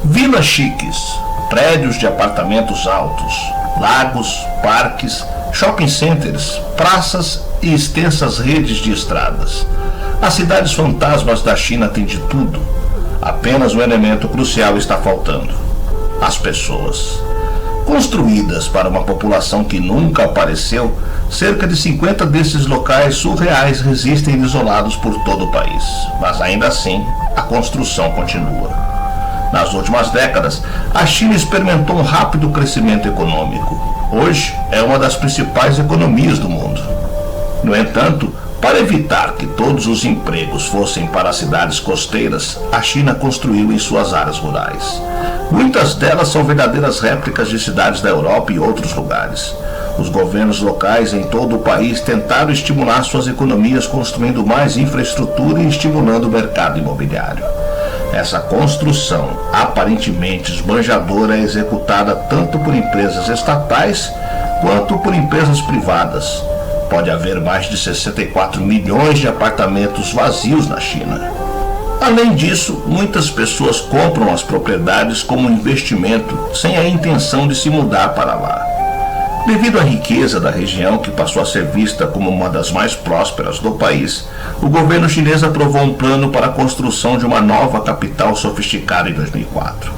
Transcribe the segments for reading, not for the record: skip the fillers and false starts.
Vilas chiques, prédios de apartamentos altos, lagos, parques, shopping centers, praças e extensas redes de estradas. As cidades fantasmas da China têm de tudo. Apenas um elemento crucial está faltando: as pessoas. Construídas para uma população que nunca apareceu, cerca de 50 desses locais surreais resistem isolados por todo o país. Mas ainda assim, a construção continua. Nas últimas décadas, a China experimentou um rápido crescimento econômico. Hoje, é uma das principais economias do mundo. No entanto, para evitar que todos os empregos fossem para as cidades costeiras, a China construiu em suas áreas rurais. Muitas delas são verdadeiras réplicas de cidades da Europa e outros lugares. Os governos locais em todo o país tentaram estimular suas economias construindo mais infraestrutura e estimulando o mercado imobiliário. Essa construção, aparentemente esbanjadora, é executada tanto por empresas estatais quanto por empresas privadas. Pode haver mais de 64 milhões de apartamentos vazios na China. Além disso, muitas pessoas compram as propriedades como um investimento, sem a intenção de se mudar para lá. Devido à riqueza da região, que passou a ser vista como uma das mais prósperas do país, o governo chinês aprovou um plano para a construção de uma nova capital sofisticada em 2004.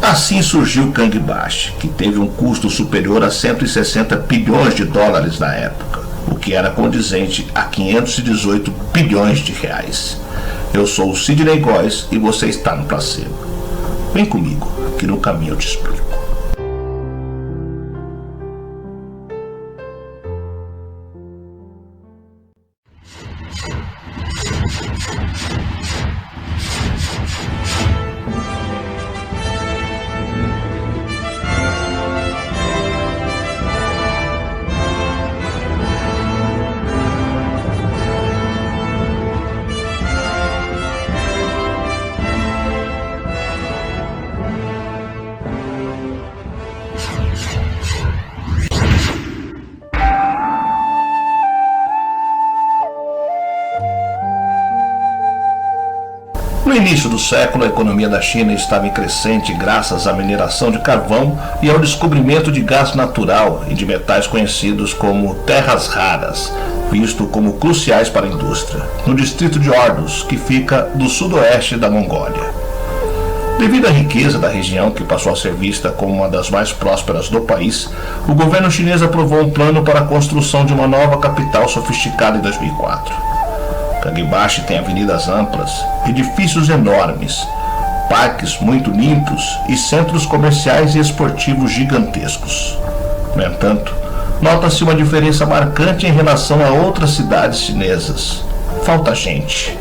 Assim surgiu Gangbashi, que teve um custo superior a 160 bilhões de dólares na época, o que era condizente a 518 bilhões de reais. Eu sou o Sidney Góes e você está no Placebo. Vem comigo, que no caminho eu te explico. No início do século, a economia da China estava em crescente graças à mineração de carvão e ao descobrimento de gás natural e de metais conhecidos como terras raras, visto como cruciais para a indústria, no distrito de Ordos, que fica do sudoeste da Mongólia. Devido à riqueza da região, que passou a ser vista como uma das mais prósperas do país, o governo chinês aprovou um plano para a construção de uma nova capital sofisticada em 2004. Gangbashi tem avenidas amplas, edifícios enormes, parques muito limpos e centros comerciais e esportivos gigantescos. No entanto, nota-se uma diferença marcante em relação a outras cidades chinesas. Falta gente.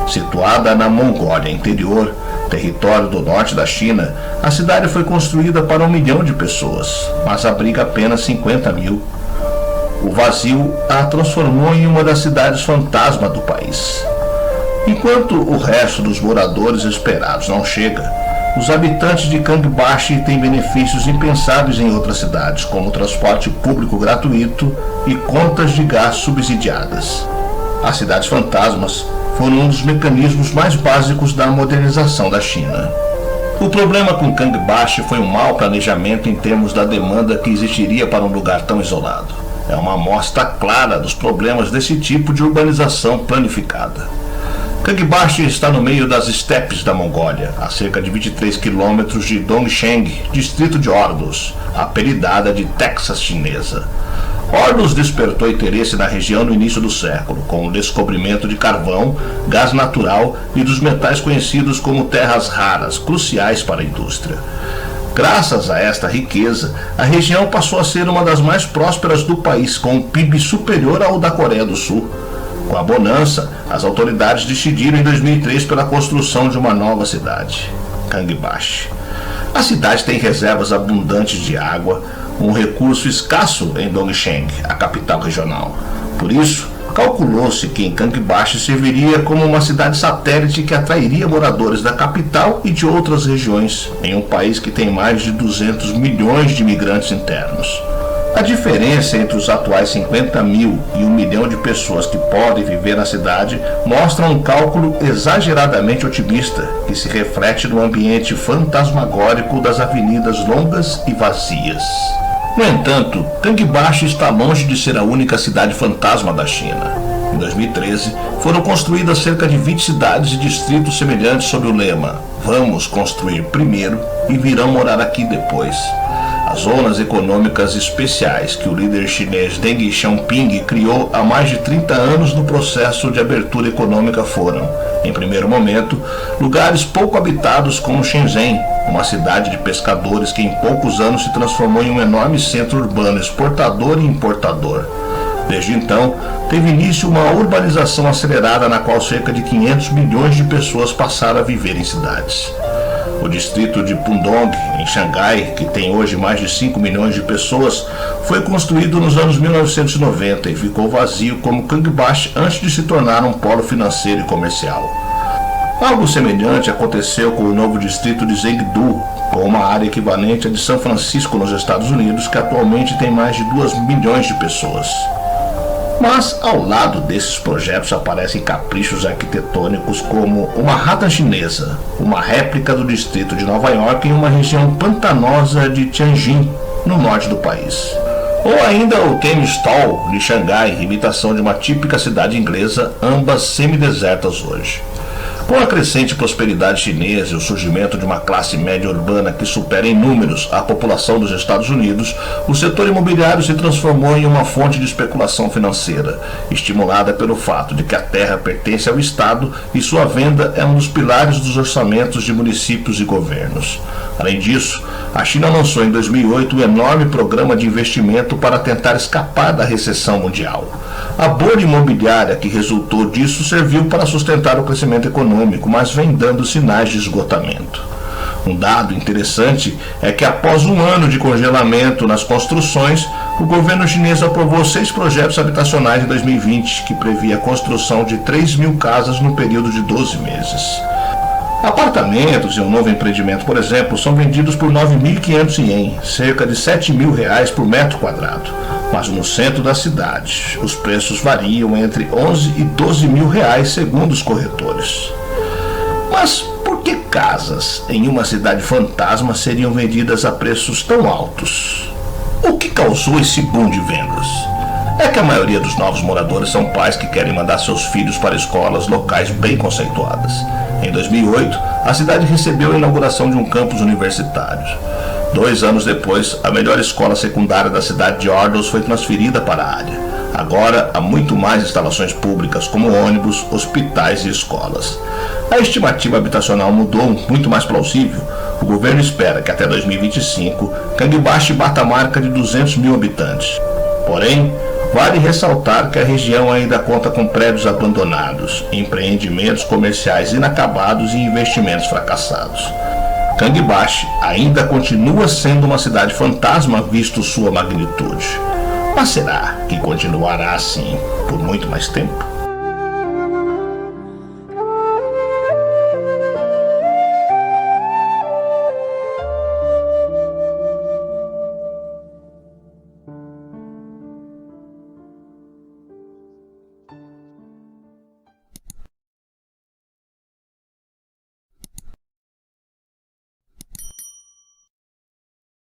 Situada na Mongólia interior, território do norte da China, a cidade foi construída para 1 milhão de pessoas, mas abriga apenas 50 mil. O vazio a transformou em uma das cidades fantasma do país. Enquanto o resto dos moradores esperados não chega, os habitantes de Gangbashi têm benefícios impensáveis em outras cidades, como transporte público gratuito e contas de gás subsidiadas. As cidades fantasmas foram um dos mecanismos mais básicos da modernização da China. O problema com Gangbashi foi um mau planejamento em termos da demanda que existiria para um lugar tão isolado. É uma amostra clara dos problemas desse tipo de urbanização planificada. Gangbashi está no meio das estepes da Mongólia, a cerca de 23 quilômetros de Dongsheng, distrito de Ordos, apelidada de Texas chinesa. Ordos despertou interesse na região no início do século, com o descobrimento de carvão, gás natural e dos metais conhecidos como terras raras, cruciais para a indústria. Graças a esta riqueza, a região passou a ser uma das mais prósperas do país, com um PIB superior ao da Coreia do Sul. Com a bonança, as autoridades decidiram em 2003 pela construção de uma nova cidade, Gangbashi. A cidade tem reservas abundantes de água, um recurso escasso em Dongsheng, a capital regional. Por isso, calculou-se que Gangbashi serviria como uma cidade satélite que atrairia moradores da capital e de outras regiões, em um país que tem mais de 200 milhões de imigrantes internos. A diferença entre os atuais 50 mil e 1 milhão de pessoas que podem viver na cidade mostra um cálculo exageradamente otimista que se reflete no ambiente fantasmagórico das avenidas longas e vazias. No entanto, Gangbashi está longe de ser a única cidade fantasma da China. Em 2013, foram construídas cerca de 20 cidades e distritos semelhantes sob o lema "Vamos construir primeiro e virão morar aqui depois". As zonas econômicas especiais que o líder chinês Deng Xiaoping criou há mais de 30 anos no processo de abertura econômica foram, em primeiro momento, lugares pouco habitados como Shenzhen, uma cidade de pescadores que em poucos anos se transformou em um enorme centro urbano exportador e importador. Desde então, teve início uma urbanização acelerada na qual cerca de 500 milhões de pessoas passaram a viver em cidades. O distrito de Pudong, em Xangai, que tem hoje mais de 5 milhões de pessoas, foi construído nos anos 1990 e ficou vazio como Gangbashi antes de se tornar um polo financeiro e comercial. Algo semelhante aconteceu com o novo distrito de Chengdu, com uma área equivalente à de São Francisco nos Estados Unidos, que atualmente tem mais de 2 milhões de pessoas. Mas, ao lado desses projetos aparecem caprichos arquitetônicos como o Manhattan chinesa, uma réplica do distrito de Nova York em uma região pantanosa de Tianjin, no norte do país. Ou ainda o Thames Stall de Xangai, imitação de uma típica cidade inglesa, ambas semidesertas hoje. Com a crescente prosperidade chinesa e o surgimento de uma classe média urbana que supera em números a população dos Estados Unidos, o setor imobiliário se transformou em uma fonte de especulação financeira, estimulada pelo fato de que a terra pertence ao Estado e sua venda é um dos pilares dos orçamentos de municípios e governos. Além disso, a China lançou em 2008 um enorme programa de investimento para tentar escapar da recessão mundial. A bolha imobiliária que resultou disso serviu para sustentar o crescimento econômico, mas vem dando sinais de esgotamento. Um dado interessante é que após um ano de congelamento nas construções, o governo chinês aprovou 6 projetos habitacionais em 2020, que previa a construção de 3 mil casas no período de 12 meses. Apartamentos e um novo empreendimento, por exemplo, são vendidos por 9.500 ien, cerca de R$ 7.000 por metro quadrado. Mas no centro da cidade, os preços variam entre 11 e 12 mil reais, segundo os corretores. Mas por que casas em uma cidade fantasma seriam vendidas a preços tão altos? O que causou esse boom de vendas? É que a maioria dos novos moradores são pais que querem mandar seus filhos para escolas locais bem conceituadas. Em 2008, a cidade recebeu a inauguração de um campus universitário. 2 anos depois, a melhor escola secundária da cidade de Ordos foi transferida para a área. Agora, há muito mais instalações públicas, como ônibus, hospitais e escolas. A estimativa habitacional mudou, muito mais plausível. O governo espera que até 2025, Gangbashi bata a marca de 200 mil habitantes. Porém, vale ressaltar que a região ainda conta com prédios abandonados, empreendimentos comerciais inacabados e investimentos fracassados. Gangbashi ainda continua sendo uma cidade fantasma visto sua magnitude. Mas será que continuará assim por muito mais tempo?